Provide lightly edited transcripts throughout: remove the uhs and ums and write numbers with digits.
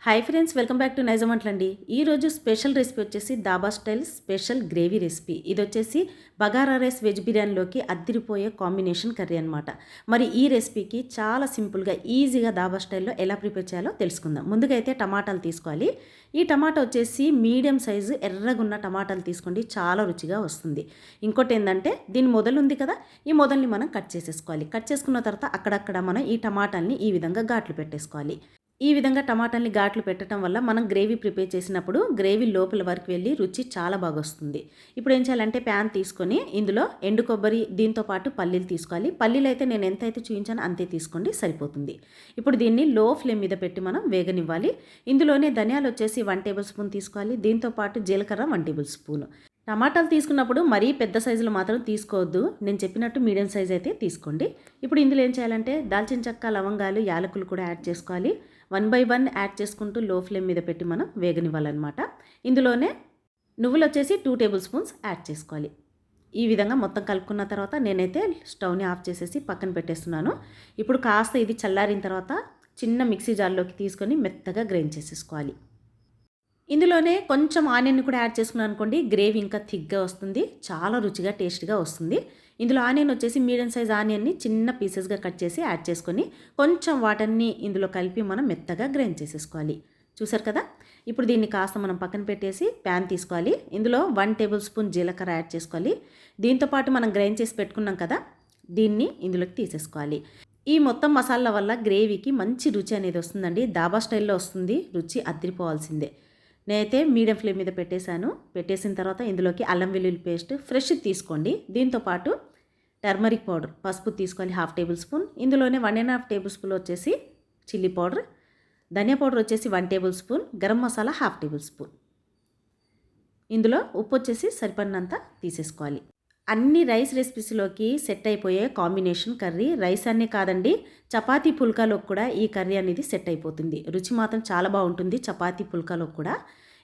Hi friends, welcome back to Nizam వంటలండి. ఈరోజు special recipe వచ్చేసి dhaba style special gravy recipe. ఇది వచ్చేసి బగారా రైస్ వెజ్ బిర్యానీలోకి అద్దిరిపోయే కాంబినేషన్ కర్రీ అనమాట. మరి ఈ రెసిపీకి చాలా సింపుల్గా ఈజీగా దాబా స్టైల్లో ఎలా ప్రిపేర్ చేయాలో తెలుసుకుందాం. ముందుగా అయితే టమాటాలు తీసుకోవాలి. ఈ టమాటా వచ్చేసి మీడియం సైజు ఎర్రగున్న టమాటాలు తీసుకోండి, చాలా రుచిగా వస్తుంది. ఇంకోటి ఏంటంటే దీని మొదలు ఉంది కదా, ఈ మొదల్ని మనం కట్ చేసేసుకోవాలి. కట్ చేసుకున్న తర్వాత అక్కడక్కడ మనం ఈ టమాటాల్ని ఈ విధంగా ఘాట్లు పెట్టేసుకోవాలి. ఈ విధంగా టమాటాలని ఘాట్లు పెట్టడం వల్ల మనం గ్రేవీ ప్రిపేర్ చేసినప్పుడు గ్రేవీ లోపల వరకు వెళ్ళి రుచి చాలా బాగా వస్తుంది. ఇప్పుడు ఏం చేయాలంటే ప్యాన్ తీసుకొని ఇందులో ఎండు కొబ్బరి దీంతో పాటు పల్లీలు తీసుకోవాలి. పల్లీలు అయితే నేను ఎంతైతే చూపించానో అంతే తీసుకోండి, సరిపోతుంది. ఇప్పుడు దీన్ని లో ఫ్లేమ్ మీద పెట్టి మనం వేగనివ్వాలి. ఇందులోనే ధనియాలు వచ్చేసి 1 టేబుల్ స్పూన్ తీసుకోవాలి. దీంతో పాటు జీలకర్ర 1 టేబుల్ స్పూన్. టమాటాలు తీసుకున్నప్పుడు మరీ పెద్ద సైజులో మాత్రం తీసుకోవద్దు, నేను చెప్పినట్టు మీడియం సైజ్ అయితే తీసుకోండి. ఇప్పుడు ఇందులో ఏం చేయాలంటే దాల్చిన చెక్క, లవంగాలు, యాలకులు కూడా యాడ్ చేసుకోవాలి. 1 బై 1 యాడ్ చేసుకుంటూ లో ఫ్లేమ్ మీద పెట్టి మనం వేగనివ్వాలన్నమాట. ఇందులోనే నువ్వులు వచ్చేసి 2 టేబుల్ స్పూన్స్ యాడ్ చేసుకోవాలి. ఈ విధంగా మొత్తం కలుపుకున్న తర్వాత నేనైతే స్టవ్ని ఆఫ్ చేసేసి పక్కన పెట్టేస్తున్నాను. ఇప్పుడు కాస్త ఇది చల్లారిన తర్వాత చిన్న మిక్సీ జార్లోకి తీసుకొని మెత్తగా గ్రైండ్ చేసేసుకోవాలి. ఇందులోనే కొంచెం ఆనియన్ కూడా యాడ్ చేసుకున్నాను అనుకోండి, గ్రేవీ ఇంకా థిక్గా వస్తుంది, చాలా రుచిగా టేస్ట్గా వస్తుంది. ఇందులో ఆనియన్ వచ్చేసి మీడియం సైజ్ ఆనియన్ని చిన్న పీసెస్గా కట్ చేసి యాడ్ చేసుకొని కొంచెం వాటర్ని ఇందులో కలిపి మనం మెత్తగా గ్రైండ్ చేసేసుకోవాలి. చూసారు కదా, ఇప్పుడు దీన్ని కాస్త మనం పక్కన పెట్టేసి ప్యాన్ తీసుకోవాలి. ఇందులో 1 టేబుల్ స్పూన్ జీలకర్ర యాడ్ చేసుకోవాలి. దీంతోపాటు మనం గ్రైండ్ చేసి పెట్టుకున్నాం కదా, దీన్ని ఇందులోకి తీసేసుకోవాలి. ఈ మొత్తం మసాలా వల్ల గ్రేవీకి మంచి రుచి అనేది వస్తుందండి. దాబా స్టైల్లో వస్తుంది, రుచి అదిరిపోవాల్సిందే. నేనైతే మీడియం ఫ్లేమ్ మీద పెట్టేసిన తర్వాత ఇందులోకి అల్లం వెల్లుల్లి పేస్ట్ ఫ్రెష్ తీసుకోండి. దీంతోపాటు టర్మరిక్ పౌడర్ పసుపు తీసుకోవాలి 1/2 టేబుల్ స్పూన్. ఇందులోనే 1.5 టేబుల్ స్పూన్ వచ్చేసి చిల్లీ పౌడర్, ధనియా పౌడర్ వచ్చేసి 1 table spoon, garam masala 1/2 table spoon. ఇందులో ఉప్పు వచ్చేసి సరిపడినంత తీసేసుకోవాలి. అన్ని రైస్ రెసిపీస్లోకి సెట్ అయిపోయే కాంబినేషన్ కర్రీ. రైస్ అనే కాదండి, చపాతీ పుల్కాలోకి కూడా ఈ కర్రీ అనేది సెట్ అయిపోతుంది. రుచి మాత్రం చాలా బాగుంటుంది చపాతీ పుల్కాలోకి కూడా.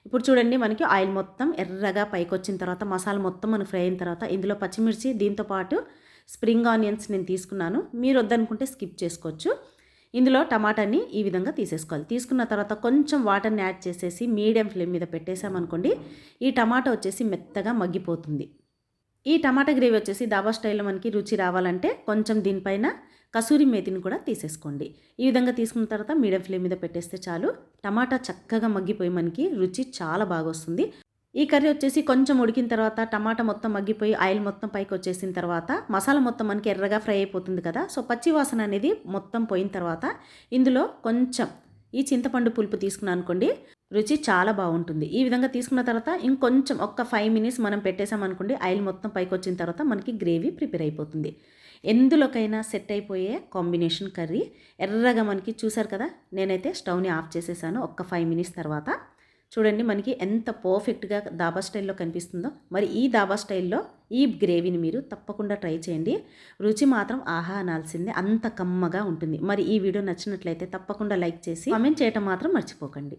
ఇప్పుడు చూడండి, మనకి ఆయిల్ మొత్తం ఎర్రగా పైకి వచ్చిన తర్వాత మసాలా మొత్తం మనకు ఫ్రై అయిన తర్వాత ఇందులో పచ్చిమిర్చి, దీంతోపాటు స్ప్రింగ్ ఆనియన్స్ నేను తీసుకున్నాను. మీరు వద్దనుకుంటే స్కిప్ చేసుకోవచ్చు. ఇందులో టమాటాని ఈ విధంగా తీసేసుకోవాలి. తీసుకున్న తర్వాత కొంచెం వాటర్ని యాడ్ చేసేసి మీడియం ఫ్లేమ్ మీద పెట్టేసామనుకోండి, ఈ టమాటా వచ్చేసి మెత్తగా మగ్గిపోతుంది. ఈ టమాటా గ్రేవీ వచ్చేసి దాబా స్టైల్లో మనకి రుచి రావాలంటే కొంచెం దీనిపైన కసూరి మేతిని కూడా తీసేసుకోండి. ఈ విధంగా తీసుకున్న తర్వాత మీడియం ఫ్లేమ్ మీద పెట్టేస్తే చాలు, టమాటా చక్కగా మగ్గిపోయి మనకి రుచి చాలా బాగా వస్తుంది. ఈ కర్రీ వచ్చేసి కొంచెం ఉడికిన తర్వాత టమాటా మొత్తం మగ్గిపోయి ఆయిల్ మొత్తం పైకి వచ్చేసిన తర్వాత మసాలా మొత్తం మనకి ఎర్రగా ఫ్రై అయిపోతుంది కదా. సో పచ్చి వాసన అనేది మొత్తం పోయిన తర్వాత ఇందులో కొంచెం ఈ చింతపండు పులుపు తీసుకున్నాను అనుకోండి, రుచి చాలా బాగుంటుంది. ఈ విధంగా తీసుకున్న తర్వాత ఇంకొంచెం ఒక్క 5 మినిట్స్ మనం పెట్టేసామనుకోండి, ఆయిల్ మొత్తం పైకి వచ్చిన తర్వాత మనకి గ్రేవీ ప్రిపేర్ అయిపోతుంది. ఎందులోకైనా సెట్ అయిపోయే కాంబినేషన్ కర్రీ. ఎర్రగా మనకి చూసారు కదా, నేనైతే స్టవ్ని ఆఫ్ చేసేసాను ఒక్క 5 మినిట్స్ తర్వాత. చూడండి మనకి ఎంత పర్ఫెక్ట్గా దాబా స్టైల్లో కనిపిస్తుందో. మరి ఈ దాబా స్టైల్లో ఈ గ్రేవీని మీరు తప్పకుండా ట్రై చేయండి. రుచి మాత్రం ఆహా అనాల్సిందే, అంత కమ్మగా ఉంటుంది. మరి ఈ వీడియో నచ్చినట్లయితే తప్పకుండా లైక్ చేసి కామెంట్ చేయటం మాత్రం మర్చిపోకండి.